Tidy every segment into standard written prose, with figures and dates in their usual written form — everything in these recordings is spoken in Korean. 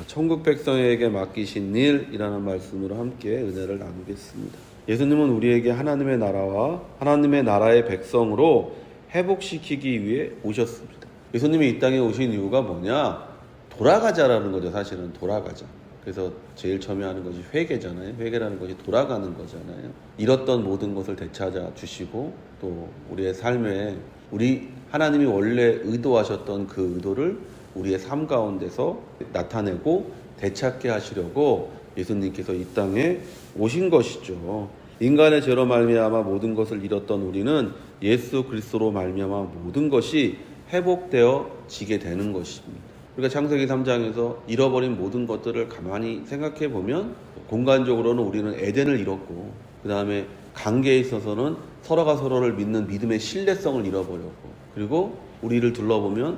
천국 백성에게 맡기신 일이라는 말씀으로 함께 은혜를 나누겠습니다. 예수님은 우리에게 하나님의 나라와 하나님의 나라의 백성으로 회복시키기 위해 오셨습니다. 예수님이 이 땅에 오신 이유가 뭐냐? 돌아가자라는 거죠. 사실은 돌아가자. 그래서 제일 처음에 하는 것이 회개잖아요. 회개라는 것이 돌아가는 거잖아요. 잃었던 모든 것을 되찾아 주시고 또 우리의 삶에 우리 하나님이 원래 의도하셨던 그 의도를 우리의 삶 가운데서 나타내고 되찾게 하시려고 예수님께서 이 땅에 오신 것이죠. 인간의 죄로 말미암아 모든 것을 잃었던 우리는 예수 그리스도로 말미암아 모든 것이 회복되어지게 되는 것입니다. 우리가 창세기 3장에서 잃어버린 모든 것들을 가만히 생각해 보면 공간적으로는 우리는 에덴을 잃었고 그 다음에 관계에 있어서는 서로가 서로를 믿는 믿음의 신뢰성을 잃어버렸고 그리고 우리를 둘러보면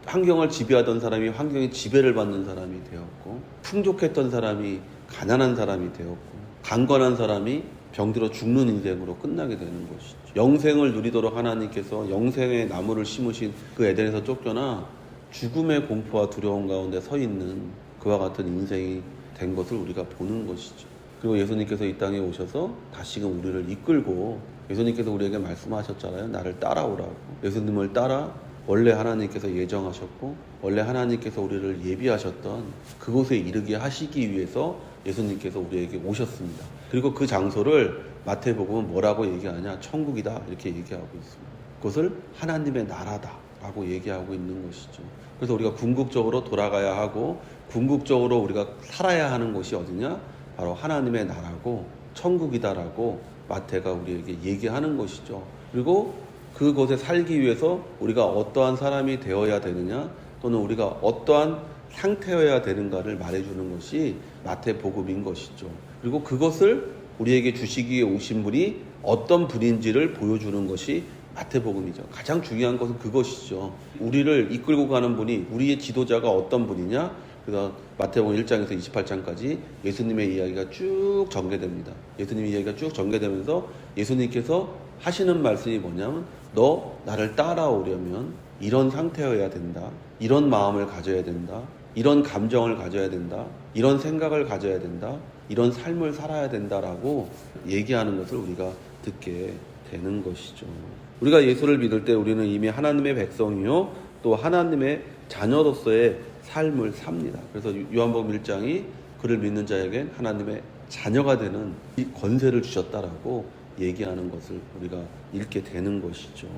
환경을 지배하던 사람이 환경의 지배를 받는 사람이 되었고 풍족했던 사람이 가난한 사람이 되었고 강건한 사람이 병들어 죽는 인생으로 끝나게 되는 것이죠. 영생을 누리도록 하나님께서 영생의 나무를 심으신 그 에덴에서 쫓겨나 죽음의 공포와 두려움 가운데 서 있는 그와 같은 인생이 된 것을 우리가 보는 것이죠. 그리고 예수님께서 이 땅에 오셔서 다시금 우리를 이끌고 예수님께서 우리에게 말씀하셨잖아요. 나를 따라오라고. 예수님을 따라 원래 하나님께서 예정하셨고 원래 하나님께서 우리를 예비하셨던 그곳에 이르게 하시기 위해서 예수님께서 우리에게 오셨습니다. 그리고 그 장소를 마태복음은 뭐라고 얘기하냐? 천국이다 이렇게 얘기하고 있습니다. 그것을 하나님의 나라다라고 얘기하고 있는 것이죠. 그래서 우리가 궁극적으로 돌아가야 하고 궁극적으로 우리가 살아야 하는 곳이 어디냐? 바로 하나님의 나라고 천국이다라고 마태가 우리에게 얘기하는 것이죠. 그리고 그곳에 살기 위해서 우리가 어떠한 사람이 되어야 되느냐 또는 우리가 어떠한 상태여야 되는가를 말해주는 것이 마태복음인 것이죠. 그리고 그것을 우리에게 주시기 위해 오신 분이 어떤 분인지를 보여주는 것이 마태복음이죠. 가장 중요한 것은 그것이죠. 우리를 이끌고 가는 분이 우리의 지도자가 어떤 분이냐? 그래서 마태복음 1장에서 28장까지 예수님의 이야기가 쭉 전개됩니다. 예수님의 이야기가 쭉 전개되면서 예수님께서 하시는 말씀이 뭐냐면 너 나를 따라오려면 이런 상태여야 된다. 이런 마음을 가져야 된다. 이런 감정을 가져야 된다. 이런 생각을 가져야 된다. 이런 삶을 살아야 된다라고 얘기하는 것을 우리가 듣게 되는 것이죠. 우리가 예수를 믿을 때 우리는 이미 하나님의 백성이요 또 하나님의 자녀로서의 삶을 삽니다. 그래서 요한복음 1장이 그를 믿는 자에겐 하나님의 자녀가 되는 이 권세를 주셨다라고 얘기하는 것을 우리가 읽게 되는 것이죠.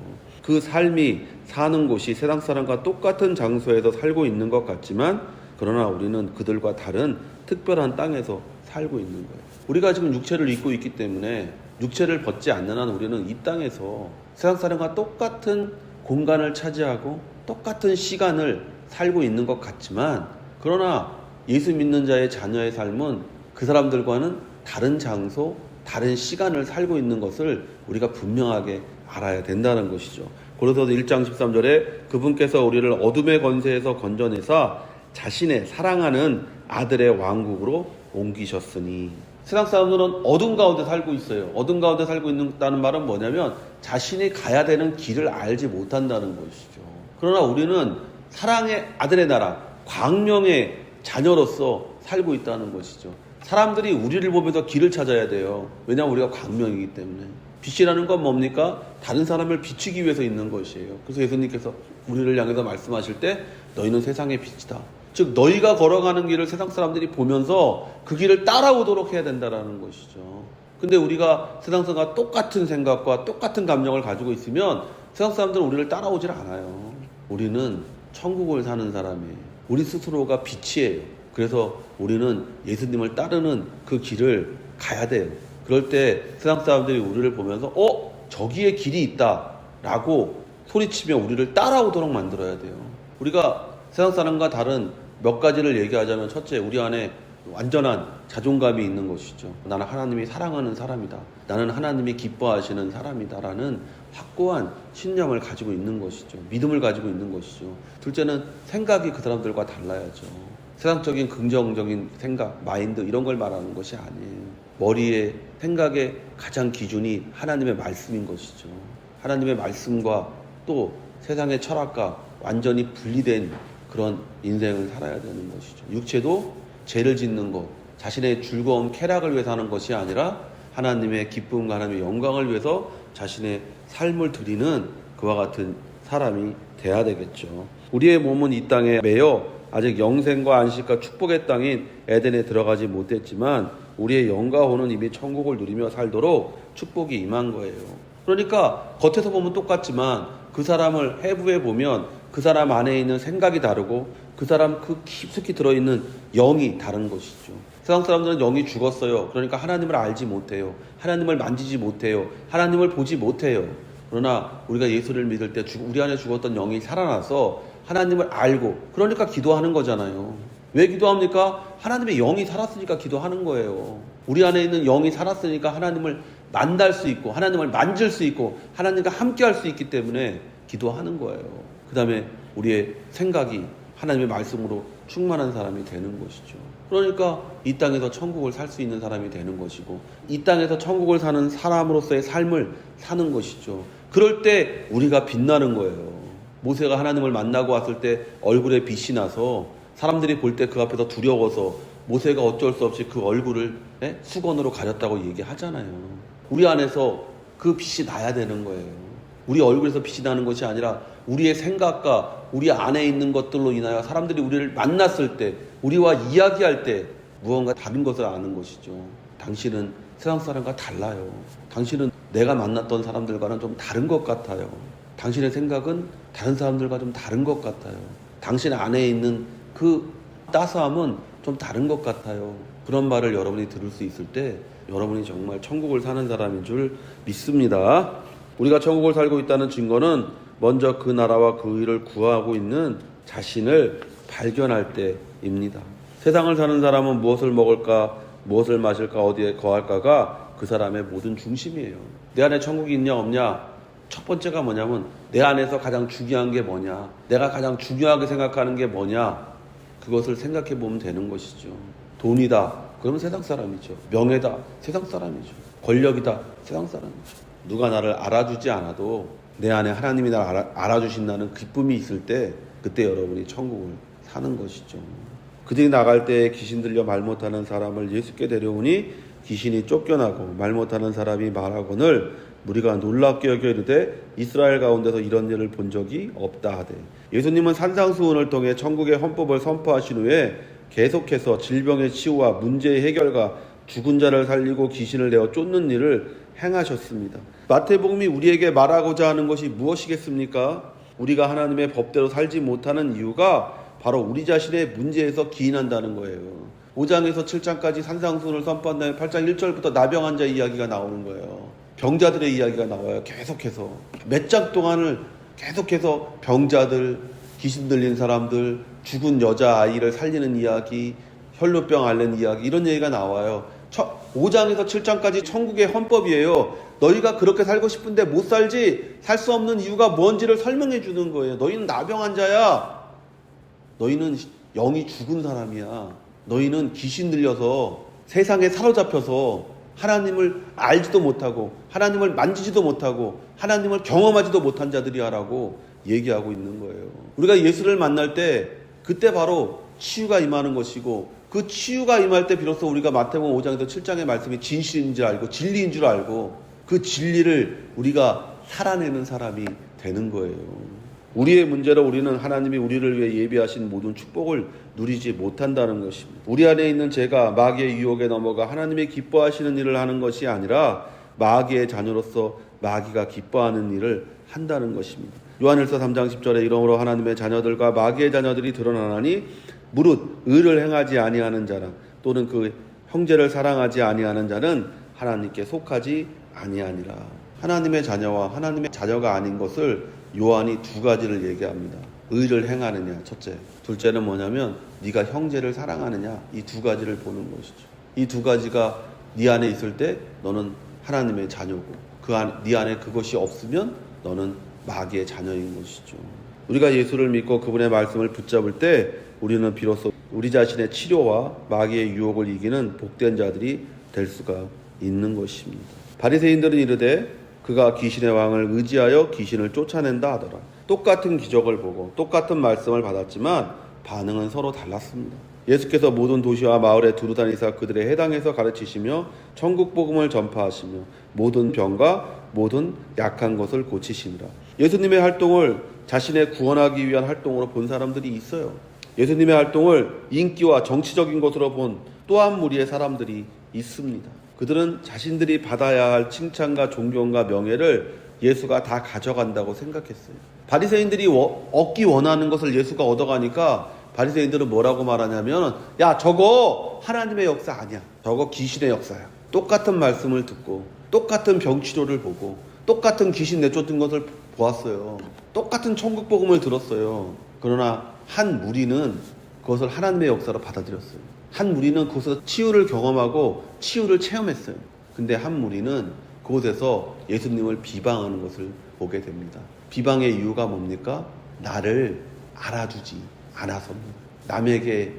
그 삶이 사는 곳이 세상 사람과 똑같은 장소에서 살고 있는 것 같지만 그러나 우리는 그들과 다른 특별한 땅에서 살고 있는 거예요. 우리가 지금 육체를 입고 있기 때문에 육체를 벗지 않는 한 우리는 이 땅에서 세상 사람과 똑같은 공간을 차지하고 똑같은 시간을 살고 있는 것 같지만 그러나 예수 믿는 자의 자녀의 삶은 그 사람들과는 다른 장소, 다른 시간을 살고 있는 것을 우리가 분명하게 알아야 된다는 것이죠. 고린도서 1장 13절에 그분께서 우리를 어둠의 권세에서 건져내사 자신의 사랑하는 아들의 왕국으로 옮기셨으니 세상 사람들은 어둠 가운데 살고 있어요. 어둠 가운데 살고 있다는 말은 뭐냐면 자신이 가야 되는 길을 알지 못한다는 것이죠. 그러나 우리는 사랑의 아들의 나라, 광명의 자녀로서 살고 있다는 것이죠. 사람들이 우리를 보면서 길을 찾아야 돼요. 왜냐하면 우리가 광명이기 때문에. 빛이라는 건 뭡니까? 다른 사람을 비추기 위해서 있는 것이에요. 그래서 예수님께서 우리를 향해서 말씀하실 때 너희는 세상의 빛이다. 즉 너희가 걸어가는 길을 세상 사람들이 보면서 그 길을 따라오도록 해야 된다는 것이죠. 근데 우리가 세상 사람과 똑같은 생각과 똑같은 감정을 가지고 있으면 세상 사람들은 우리를 따라오질 않아요. 우리는 천국을 사는 사람이에요. 우리 스스로가 빛이에요. 그래서 우리는 예수님을 따르는 그 길을 가야 돼요. 그럴 때 세상 사람들이 우리를 보면서 저기에 길이 있다 라고 소리치며 우리를 따라오도록 만들어야 돼요. 우리가 세상 사람과 다른 몇 가지를 얘기하자면 첫째, 우리 안에 완전한 자존감이 있는 것이죠. 나는 하나님이 사랑하는 사람이다. 나는 하나님이 기뻐하시는 사람이다 라는 확고한 신념을 가지고 있는 것이죠. 믿음을 가지고 있는 것이죠. 둘째는 생각이 그 사람들과 달라야죠. 세상적인 긍정적인 생각, 마인드 이런 걸 말하는 것이 아니에요. 머리의 생각의 가장 기준이 하나님의 말씀인 것이죠. 하나님의 말씀과 또 세상의 철학과 완전히 분리된 그런 인생을 살아야 되는 것이죠. 육체도 죄를 짓는 것, 자신의 즐거움, 쾌락을 위해서 하는 것이 아니라 하나님의 기쁨과 하나님의 영광을 위해서 자신의 삶을 드리는 그와 같은 사람이 돼야 되겠죠. 우리의 몸은 이 땅에 매여 아직 영생과 안식과 축복의 땅인 에덴에 들어가지 못했지만 우리의 영과 혼은 이미 천국을 누리며 살도록 축복이 임한 거예요. 그러니까 겉에서 보면 똑같지만 그 사람을 해부해 보면 그 사람 안에 있는 생각이 다르고 그 사람 그 깊숙이 들어있는 영이 다른 것이죠. 세상 사람들은 영이 죽었어요. 그러니까 하나님을 알지 못해요. 하나님을 만지지 못해요. 하나님을 보지 못해요. 그러나 우리가 예수를 믿을 때 우리 안에 죽었던 영이 살아나서 하나님을 알고 그러니까 기도하는 거잖아요. 왜 기도합니까? 하나님의 영이 살았으니까 기도하는 거예요. 우리 안에 있는 영이 살았으니까 하나님을 만날 수 있고 하나님을 만질 수 있고 하나님과 함께 할 수 있기 때문에 기도하는 거예요. 그 다음에 우리의 생각이 하나님의 말씀으로 충만한 사람이 되는 것이죠. 그러니까 이 땅에서 천국을 살 수 있는 사람이 되는 것이고 이 땅에서 천국을 사는 사람으로서의 삶을 사는 것이죠. 그럴 때 우리가 빛나는 거예요. 모세가 하나님을 만나고 왔을 때 얼굴에 빛이 나서 사람들이 볼 때 그 앞에서 두려워서 모세가 어쩔 수 없이 그 얼굴을 수건으로 가렸다고 얘기하잖아요. 우리 안에서 그 빛이 나야 되는 거예요. 우리 얼굴에서 빛이 나는 것이 아니라 우리의 생각과 우리 안에 있는 것들로 인하여 사람들이 우리를 만났을 때 우리와 이야기할 때 무언가 다른 것을 아는 것이죠. 당신은 세상 사람과 달라요. 당신은 내가 만났던 사람들과는 좀 다른 것 같아요. 당신의 생각은 다른 사람들과 좀 다른 것 같아요. 당신 안에 있는 그 따스함은 좀 다른 것 같아요. 그런 말을 여러분이 들을 수 있을 때 여러분이 정말 천국을 사는 사람인 줄 믿습니다. 우리가 천국을 살고 있다는 증거는 먼저 그 나라와 그 의를 구하고 있는 자신을 발견할 때입니다. 세상을 사는 사람은 무엇을 먹을까, 무엇을 마실까, 어디에 거할까가 그 사람의 모든 중심이에요. 내 안에 천국이 있냐 없냐, 첫 번째가 뭐냐면 내 안에서 가장 중요한 게 뭐냐, 내가 가장 중요하게 생각하는 게 뭐냐, 그것을 생각해 보면 되는 것이죠. 돈이다, 그러면 세상 사람이죠. 명예다, 세상 사람이죠. 권력이다, 세상 사람이죠. 누가 나를 알아주지 않아도 내 안에 하나님이 나를 알아주신다는 기쁨이 있을 때 그때 여러분이 천국을 사는 것이죠. 그들이 나갈 때 귀신 들려 말 못하는 사람을 예수께 데려오니 귀신이 쫓겨나고 말 못하는 사람이 말하거늘 무리가 놀랍게 여겨 이르되 이스라엘 가운데서 이런 일을 본 적이 없다 하되. 예수님은 산상수훈을 통해 천국의 헌법을 선포하신 후에 계속해서 질병의 치유와 문제의 해결과 죽은 자를 살리고 귀신을 내어 쫓는 일을 행하셨습니다. 마태복음이 우리에게 말하고자 하는 것이 무엇이겠습니까? 우리가 하나님의 법대로 살지 못하는 이유가 바로 우리 자신의 문제에서 기인한다는 거예요. 5장에서 7장까지 산상수훈을 선포한 다음에 8장 1절부터 나병 환자 이야기가 나오는 거예요. 병자들의 이야기가 나와요. 계속해서 몇 장 동안을 계속해서 병자들, 귀신 들린 사람들, 죽은 여자아이를 살리는 이야기, 혈루병 앓는 이야기, 이런 얘기가 나와요. 5장에서 7장까지 천국의 헌법이에요. 너희가 그렇게 살고 싶은데 못 살지, 살 수 없는 이유가 뭔지를 설명해 주는 거예요. 너희는 나병 환자야. 너희는 영이 죽은 사람이야. 너희는 귀신 들려서 세상에 사로잡혀서 하나님을 알지도 못하고 하나님을 만지지도 못하고 하나님을 경험하지도 못한 자들이야라고 얘기하고 있는 거예요. 우리가 예수를 만날 때 그때 바로 치유가 임하는 것이고 그 치유가 임할 때 비로소 우리가 마태복음 5장에서 7장의 말씀이 진실인 줄 알고 진리인 줄 알고 그 진리를 우리가 살아내는 사람이 되는 거예요. 우리의 문제로 우리는 하나님이 우리를 위해 예비하신 모든 축복을 누리지 못한다는 것입니다. 우리 안에 있는 죄가 마귀의 유혹에 넘어가 하나님이 기뻐하시는 일을 하는 것이 아니라 마귀의 자녀로서 마귀가 기뻐하는 일을 한다는 것입니다. 요한일서 3장 10절에 이러므로 하나님의 자녀들과 마귀의 자녀들이 드러나나니 무릇 의를 행하지 아니하는 자랑 또는 그 형제를 사랑하지 아니하는 자는 하나님께 속하지 아니하니라. 하나님의 자녀와 하나님의 자녀가 아닌 것을 요한이 두 가지를 얘기합니다. 의를 행하느냐 첫째, 둘째는 뭐냐면 네가 형제를 사랑하느냐, 이 두 가지를 보는 것이죠. 이 두 가지가 네 안에 있을 때 너는 하나님의 자녀고 네 안에 그것이 없으면 너는 마귀의 자녀인 것이죠. 우리가 예수를 믿고 그분의 말씀을 붙잡을 때 우리는 비로소 우리 자신의 치료와 마귀의 유혹을 이기는 복된 자들이 될 수가 있는 것입니다. 바리새인들은 이르되 그가 귀신의 왕을 의지하여 귀신을 쫓아낸다 하더라. 똑같은 기적을 보고 똑같은 말씀을 받았지만 반응은 서로 달랐습니다. 예수께서 모든 도시와 마을에 두루 다니사 그들의 해당에서 가르치시며 천국 복음을 전파하시며 모든 병과 모든 약한 것을 고치시니라. 예수님의 활동을 자신의 구원하기 위한 활동으로 본 사람들이 있어요. 예수님의 활동을 인기와 정치적인 것으로 본 또 한 무리의 사람들이 있습니다. 그들은 자신들이 받아야 할 칭찬과 존경과 명예를 예수가 다 가져간다고 생각했어요. 바리새인들이 얻기 원하는 것을 예수가 얻어가니까 바리새인들은 뭐라고 말하냐면, 야, 저거 하나님의 역사 아니야. 저거 귀신의 역사야. 똑같은 말씀을 듣고 똑같은 병치료를 보고 똑같은 귀신 내쫓은 것을 보았어요. 똑같은 천국 복음을 들었어요. 그러나 한 무리는 그것을 하나님의 역사로 받아들였어요. 한 무리는 그곳에서 치유를 경험하고 치유를 체험했어요. 근데 한 무리는 그곳에서 예수님을 비방하는 것을 보게 됩니다. 비방의 이유가 뭡니까? 나를 알아주지 않아서입니다. 남에게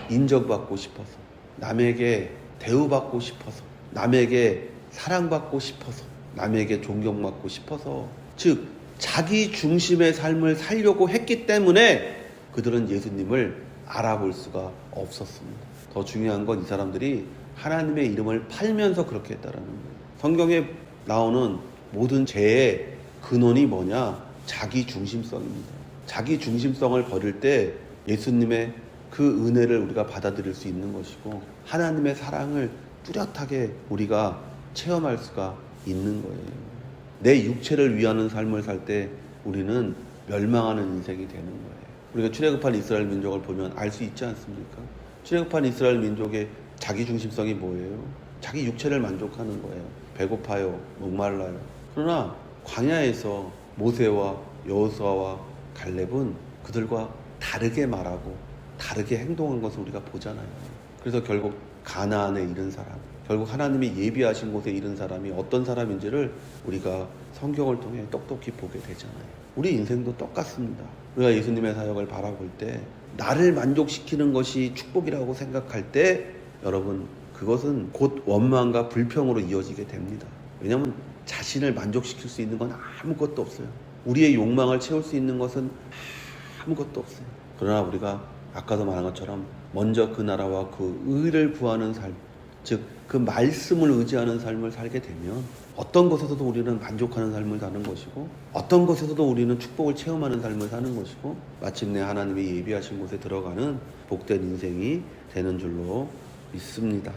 인정받고 싶어서, 남에게 대우받고 싶어서, 남에게 사랑받고 싶어서, 남에게 존경받고 싶어서, 즉 자기 중심의 삶을 살려고 했기 때문에 그들은 예수님을 알아볼 수가 없었습니다. 더 중요한 건 이 사람들이 하나님의 이름을 팔면서 그렇게 했다라는 거예요. 성경에 나오는 모든 죄의 근원이 뭐냐? 자기 중심성입니다. 자기 중심성을 버릴 때 예수님의 그 은혜를 우리가 받아들일 수 있는 것이고 하나님의 사랑을 뚜렷하게 우리가 체험할 수가 있는 거예요. 내 육체를 위하는 삶을 살 때 우리는 멸망하는 인생이 되는 거예요. 우리가 출애굽한 이스라엘 민족을 보면 알 수 있지 않습니까? 출애굽한 이스라엘 민족의 자기 중심성이 뭐예요? 자기 육체를 만족하는 거예요. 배고파요, 목말라요. 그러나 광야에서 모세와 여호수아와 갈렙은 그들과 다르게 말하고 다르게 행동한 것을 우리가 보잖아요. 그래서 결국 가나안에 이른 사람, 결국 하나님이 예비하신 곳에 이른 사람이 어떤 사람인지를 우리가 성경을 통해 똑똑히 보게 되잖아요. 우리 인생도 똑같습니다. 우리가 예수님의 사역을 바라볼 때 나를 만족시키는 것이 축복이라고 생각할 때 여러분 그것은 곧 원망과 불평으로 이어지게 됩니다. 왜냐하면 자신을 만족시킬 수 있는 건 아무것도 없어요. 우리의 욕망을 채울 수 있는 것은 아무것도 없어요. 그러나 우리가 아까도 말한 것처럼 먼저 그 나라와 그 의를 구하는 삶, 즉 그 말씀을 의지하는 삶을 살게 되면 어떤 것에서도 우리는 만족하는 삶을 사는 것이고 어떤 것에서도 우리는 축복을 체험하는 삶을 사는 것이고 마침내 하나님이 예비하신 곳에 들어가는 복된 인생이 되는 줄로 믿습니다.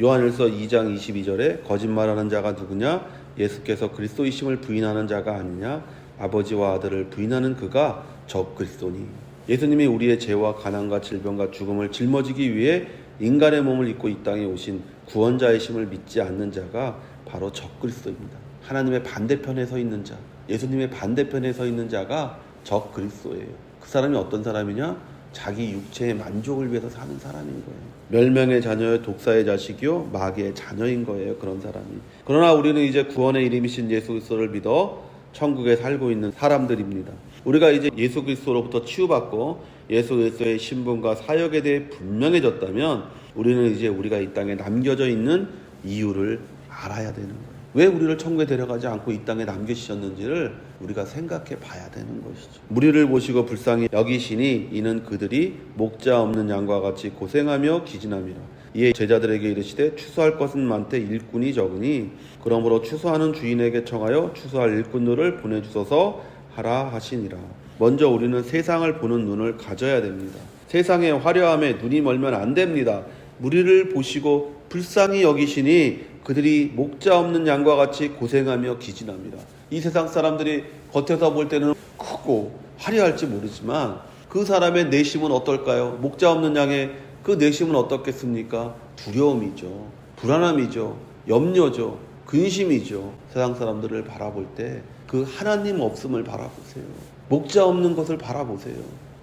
요한일서 2장 22절에 거짓말하는 자가 누구냐? 예수께서 그리스도이심을 부인하는 자가 아니냐? 아버지와 아들을 부인하는 그가 적그리스도니. 예수님이 우리의 죄와 가난과 질병과 죽음을 짊어지기 위해 인간의 몸을 입고 이 땅에 오신 구원자의 심을 믿지 않는 자가 바로 적그리스도입니다. 하나님의 반대편에 서 있는 자, 예수님의 반대편에 서 있는 자가 적그리스도예요. 그 사람이 어떤 사람이냐? 자기 육체의 만족을 위해서 사는 사람인 거예요. 멸망의 자녀요 독사의 자식이요 마귀의 자녀인 거예요. 그런 사람이. 그러나 우리는 이제 구원의 이름이신 예수 그리스도를 믿어 천국에 살고 있는 사람들입니다. 우리가 이제 예수 그리스도로부터 치유받고 예수 그리스도의 신분과 사역에 대해 분명해졌다면 우리는 이제 우리가 이 땅에 남겨져 있는 이유를 알아야 되는 거예요. 왜 우리를 천국에 데려가지 않고 이 땅에 남겨주셨는지를 우리가 생각해 봐야 되는 것이죠. 무리를 보시고 불쌍히 여기시니 이는 그들이 목자 없는 양과 같이 고생하며 기진함이라. 이에 제자들에게 이르시되 추수할 것은 많되 일꾼이 적으니 그러므로 추수하는 주인에게 청하여 추수할 일꾼들을 보내주소서 하라 하시니라. 먼저 우리는 세상을 보는 눈을 가져야 됩니다. 세상의 화려함에 눈이 멀면 안 됩니다. 무리를 보시고 불쌍히 여기시니 그들이 목자 없는 양과 같이 고생하며 기진합니다. 이 세상 사람들이 겉에서 볼 때는 크고 화려할지 모르지만 그 사람의 내심은 어떨까요? 목자 없는 양의 그 내심은 어떻겠습니까? 두려움이죠. 불안함이죠. 염려죠. 근심이죠. 세상 사람들을 바라볼 때 그 하나님 없음을 바라보세요. 목자 없는 것을 바라보세요.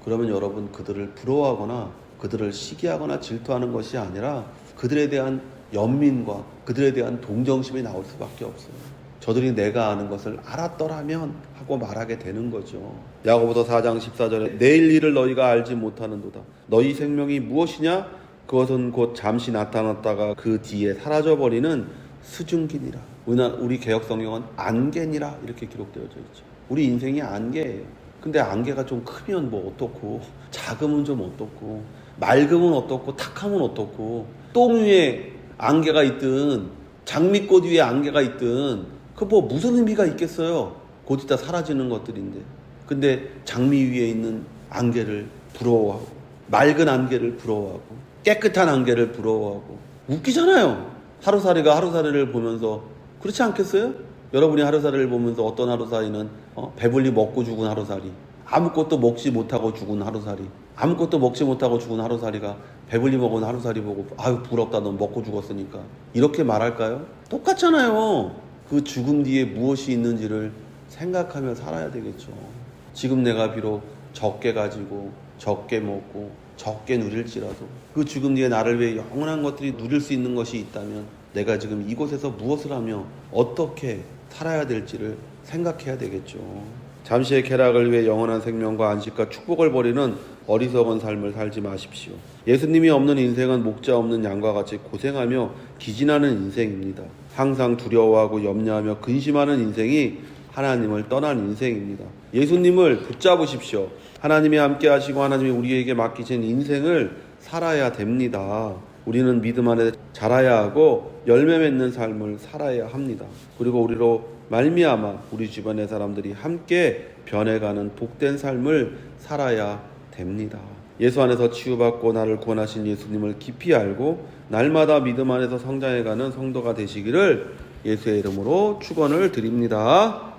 그러면 여러분 그들을 부러워하거나 그들을 시기하거나 질투하는 것이 아니라 그들에 대한 연민과 그들에 대한 동정심이 나올 수밖에 없어요. 저들이 내가 아는 것을 알았더라면 하고 말하게 되는 거죠. 야고보서 4장 14절에 내일 일을 너희가 알지 못하는도다. 너희 생명이 무엇이냐? 그것은 곧 잠시 나타났다가 그 뒤에 사라져버리는 수증기니라. 우리 개혁 성경은 안개니라 이렇게 기록되어져 있죠. 우리 인생이 안개예요. 근데 안개가 좀 크면 뭐 어떻고, 작으면 좀 어떻고, 맑으면 어떻고, 탁하면 어떻고, 똥 위에 안개가 있든 장미꽃 위에 안개가 있든 그 뭐 무슨 의미가 있겠어요. 곧 이따 사라지는 것들인데. 근데 장미 위에 있는 안개를 부러워하고, 맑은 안개를 부러워하고, 깨끗한 안개를 부러워하고, 웃기잖아요. 하루살이가 하루살이를 보면서. 그렇지 않겠어요? 여러분이 하루살이를 보면서 어떤 하루살이는 배불리 먹고 죽은 하루살이, 아무것도 먹지 못하고 죽은 하루살이, 아무것도 먹지 못하고 죽은 하루살이가 배불리 먹은 하루살이 보고 아유 부럽다 넌 먹고 죽었으니까 이렇게 말할까요? 똑같잖아요. 그 죽음 뒤에 무엇이 있는지를 생각하며 살아야 되겠죠. 지금 내가 비록 적게 가지고 적게 먹고 적게 누릴지라도 그 죽음 뒤에 나를 위해 영원한 것들이 누릴 수 있는 것이 있다면 내가 지금 이곳에서 무엇을 하며 어떻게 살아야 될지를 생각해야 되겠죠. 잠시의 쾌락을 위해 영원한 생명과 안식과 축복을 버리는 어리석은 삶을 살지 마십시오. 예수님이 없는 인생은 목자 없는 양과 같이 고생하며 기진하는 인생입니다. 항상 두려워하고 염려하며 근심하는 인생이 하나님을 떠난 인생입니다. 예수님을 붙잡으십시오. 하나님이 함께 하시고 하나님이 우리에게 맡기신 인생을 살아야 됩니다. 우리는 믿음 안에 자라야 하고 열매 맺는 삶을 살아야 합니다. 그리고 우리로 말미암아 우리 주변의 사람들이 함께 변해가는 복된 삶을 살아야 됩니다. 예수 안에서 치유받고 나를 구원하신 예수님을 깊이 알고 날마다 믿음 안에서 성장해가는 성도가 되시기를 예수의 이름으로 축원을 드립니다.